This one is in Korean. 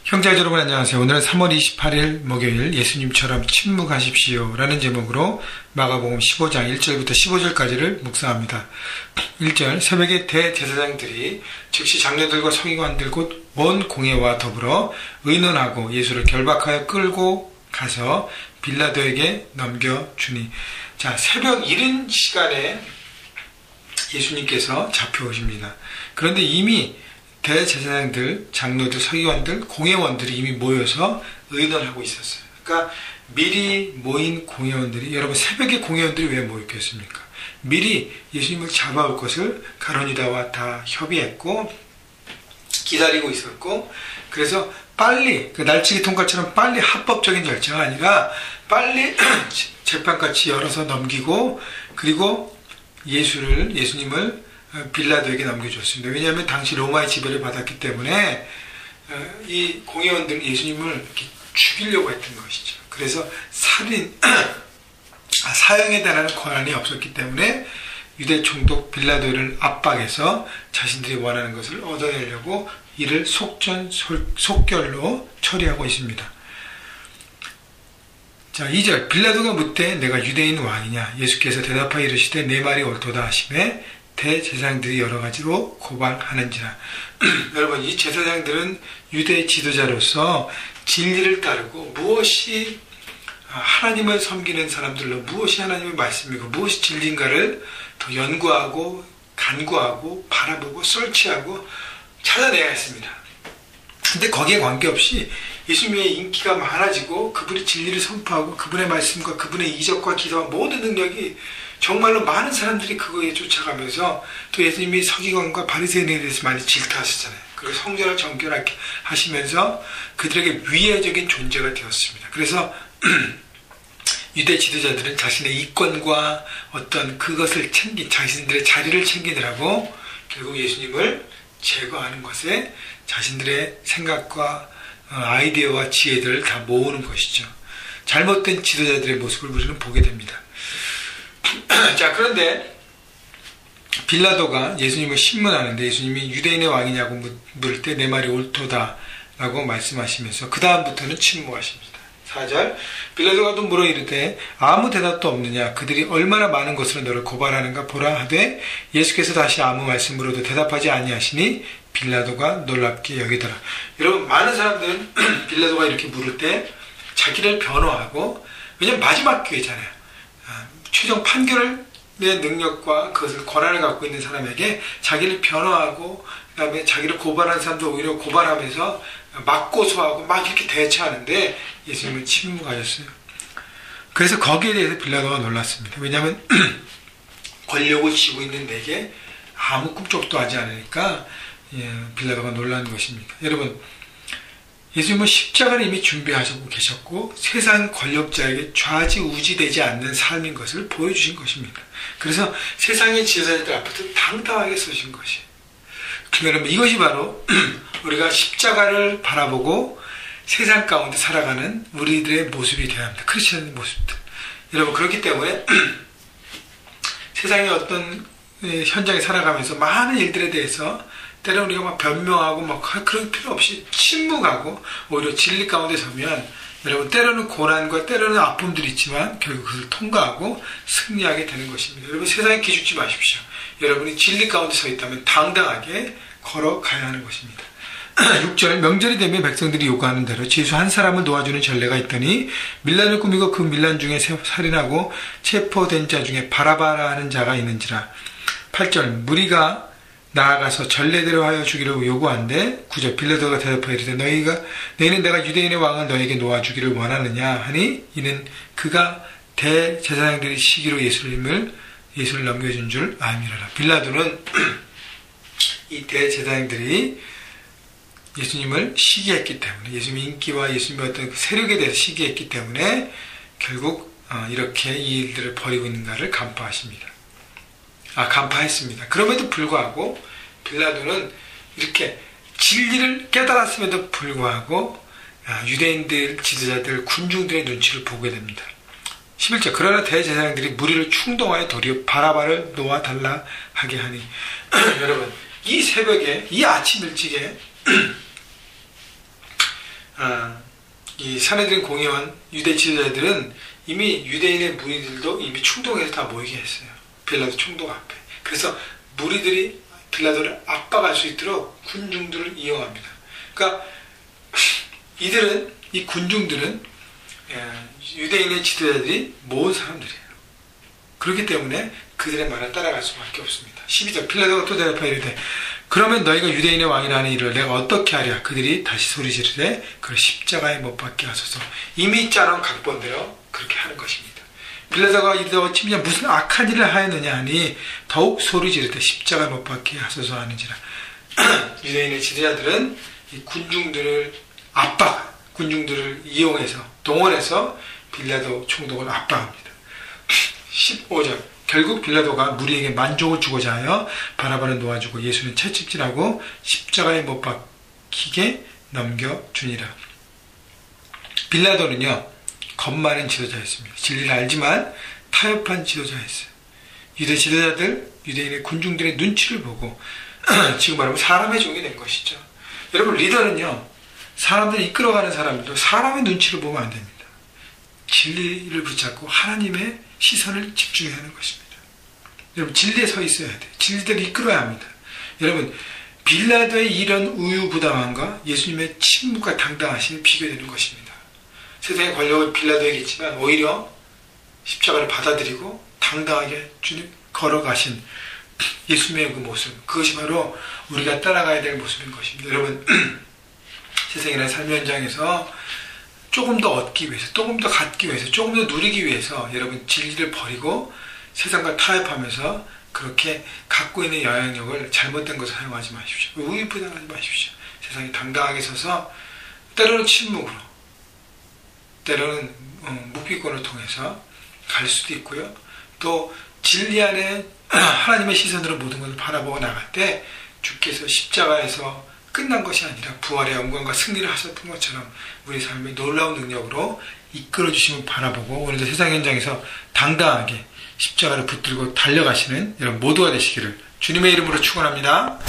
형제자 여러분 안녕하세요. 오늘은 3월 28일 목요일 예수님처럼 침묵하십시오 라는 제목으로 마가복음 15장 1절부터 15절까지를 묵상합니다. 1절 새벽에 대제사장들이 즉시 장로들과 서기관들 곧 온 공회와 더불어 의논하고 예수를 결박하여 끌고 가서 빌라도에게 넘겨주니. 자, 새벽 이른 시간에 예수님께서 잡혀오십니다. 그런데 이미 대제사장들, 장로들, 서기관들, 공회원들이 이미 모여서 의논하고 있었어요. 그러니까 미리 모인 공회원들이, 여러분 새벽에 공회원들이 왜 모였겠습니까? 미리 예수님을 잡아올 것을 가론유다와 다 협의했고 기다리고 있었고, 그래서 빨리 그 날치기 통과처럼 빨리 합법적인 절차가 아니라 빨리 재판같이 열어서 넘기고, 그리고 예수님을 빌라도에게 넘겨줬습니다. 왜냐하면 당시 로마의 지배를 받았기 때문에 이 공회원들은 예수님을 이렇게 죽이려고 했던 것이죠. 그래서 사형에 대한 권한이 없었기 때문에 유대 총독 빌라도를 압박해서 자신들이 원하는 것을 얻어내려고 이를 속결로 처리하고 있습니다. 자, 2절 빌라도가 묻되 내가 유대인 왕이냐? 예수께서 대답하여 이르시되 내 말이 옳도다 하시매 대제사장들이 여러 가지로 고발하는지라. 여러분, 이 제사장들은 유대 지도자로서 진리를 따르고 무엇이 하나님을 섬기는 사람들로 무엇이 하나님의 말씀이고 무엇이 진리인가를 더 연구하고 간구하고 바라보고 설치하고 찾아내야 했습니다. 근데 거기에 관계없이 예수님의 인기가 많아지고 그분이 진리를 선포하고 그분의 말씀과 그분의 이적과 기도와 모든 능력이 정말로 많은 사람들이 그거에 쫓아가면서 또 예수님이 서기관과 바리새인에 대해서 많이 질타하셨잖아요. 그리고 성전을 정결하게 하시면서 그들에게 위애적인 존재가 되었습니다. 그래서 유대 지도자들은 자신의 이권과 어떤 그것을 자신들의 자리를 챙기느라고 결국 예수님을 제거하는 것에 자신들의 생각과 아이디어와 지혜들을 다 모으는 것이죠. 잘못된 지도자들의 모습을 우리는 보게 됩니다. 자, 그런데 빌라도가 예수님을 신문하는데 예수님이 유대인의 왕이냐고 물을 때 내 말이 옳도다 라고 말씀하시면서 그 다음부터는 침묵하십니다. 4절 빌라도가 또 물어 이르되 아무 대답도 없느냐? 그들이 얼마나 많은 것으로 너를 고발하는가 보라 하되 예수께서 다시 아무 말씀으로도 대답하지 아니하시니 빌라도가 놀랍게 여기더라. 여러분, 많은 사람들은 빌라도가 이렇게 물을 때 자기를 변호하고, 왜냐하면 마지막 기회잖아요. 최종 판결의 능력과 그것을 권한을 갖고 있는 사람에게 자기를 변호하고 그 다음에 자기를 고발하는 사람도 오히려 고발하면서 막 고소하고 막 이렇게 대처하는데 예수님은 침묵하셨어요. 그래서 거기에 대해서 빌라도가 놀랐습니다. 왜냐하면 권력을 쥐고 있는 내게 아무 꿈쩍도 하지 않으니까 빌라도가 놀란 것입니다. 여러분, 예수님은 십자가를 이미 준비하시고 계셨고 세상 권력자에게 좌지우지되지 않는 삶인 것을 보여주신 것입니다. 그래서 세상의 지도자들 앞에서 당당하게 서신 것이에요. 여러분, 이것이 바로 우리가 십자가를 바라보고 세상 가운데 살아가는 우리들의 모습이 되어야 합니다. 크리스천의 모습들. 여러분, 그렇기 때문에 세상의 어떤 현장에 살아가면서 많은 일들에 대해서 때로는 우리가 막 변명하고 막 그런 필요 없이 침묵하고 오히려 진리 가운데 서면 여러분, 때로는 고난과 때로는 아픔들이 있지만 결국 그것을 통과하고 승리하게 되는 것입니다. 여러분, 세상에 기죽지 마십시오. 여러분이 진리 가운데 서 있다면 당당하게 걸어가야 하는 것입니다. 6절 명절이 되면 백성들이 요구하는 대로 죄수 한 사람을 놓아주는 전례가 있더니 밀란을 꾸미고 그 밀란 중에 살인하고 체포된 자 중에 바라바라 하는 자가 있는지라. 8절 무리가 나아가서 전례대로 하여 주기를 요구한데 9절 빌라도가 대답하여 이르되 너희는 내가 유대인의 왕을 너에게 놓아주기를 원하느냐 하니 이는 그가 대제사장들이 시기로 예수를 넘겨준 줄 알미라라. 빌라도는 이 대제사장들이 예수님을 시기했기 때문에, 예수님의 인기와 예수님의 어떤 세력에 대해서 시기했기 때문에 결국 이렇게 이 일들을 벌이고 있는가를 간파했습니다. 그럼에도 불구하고 빌라도는 이렇게 진리를 깨달았음에도 불구하고 유대인들, 지도자들, 군중들의 눈치를 보게 됩니다. 11절 그러나 대제사장들이 무리를 충동하여 도리어 바라바를 놓아달라 하게 하니. 여러분, 이 새벽에, 이 아침 일찍에 이 산헤드린 공의원 유대 지도자들은 이미 유대인의 무리들도 이미 충동해서 다 모이게 했어요. 빌라도 총독 앞에. 그래서 무리들이 빌라도를 압박할 수 있도록 군중들을 이용합니다. 그러니까 이 군중들은 유대인의 지도자들이 모은 사람들이에요. 그렇기 때문에 그들의 말을 따라갈 수밖에 없습니다. 12절 빌라도가 또 대답하여 이르되 그러면 너희가 유대인의 왕이라는 일을 내가 어떻게 하랴. 그들이 다시 소리 지르되 그를 십자가에 못 박게 하소서. 이미 짜놓은 각본대로 그렇게 하는 것입니다. 빌라도가 이르되 침이냐 무슨 악한 일을 하였느냐 하니 더욱 소리 지르되 십자가에 못 박게 하소서 하는지라. 유대인의 지도자들은 이 군중들을 군중들을 이용해서 동원해서 빌라도 총독을 압박합니다. 15절 결국 빌라도가 무리에게 만족을 주고자 하여 바라바를 놓아주고 예수는 채찍질하고 십자가에 못 박히게 넘겨주니라. 빌라도는요 겁 많은 지도자였습니다. 진리를 알지만 타협한 지도자였어요. 유대 지도자들, 유대인의 군중들의 눈치를 보고 지금 말하면 사람의 종이 된 것이죠. 여러분 리더는요 사람들을 이끌어가는 사람들도 사람의 눈치를 보면 안 됩니다. 진리를 붙잡고 하나님의 시선을 집중해야 하는 것입니다. 여러분 진리에 서 있어야 돼요. 진리대로 이끌어야 합니다. 여러분 빌라도의 이런 우유부단함과 예수님의 침묵과 당당하심이 비교되는 것입니다. 세상의 권력은 빌라도에게 있지만 오히려 십자가를 받아들이고 당당하게 주님 걸어가신 예수님의 그 모습, 그것이 바로 우리가 따라가야 될 모습인 것입니다. 여러분 세상이나 삶의 현장에서 조금 더 얻기 위해서, 조금 더 갖기 위해서, 조금 더 누리기 위해서 여러분 진리를 버리고 세상과 타협하면서 그렇게 갖고 있는 영향력을 잘못된 것을 사용하지 마십시오. 우유부단하지 마십시오. 세상에 당당하게 서서 때로는 침묵으로, 때로는 묵비권을 통해서 갈 수도 있고요. 또 진리 안에 하나님의 시선으로 모든 것을 바라보고 나갈 때 주께서 십자가에서 끝난 것이 아니라 부활의 영광과 승리를 하셨던 것처럼 우리 삶의 놀라운 능력으로 이끌어 주심을 바라보고 오늘도 세상 현장에서 당당하게 십자가를 붙들고 달려가시는 여러분 모두가 되시기를 주님의 이름으로 축원합니다.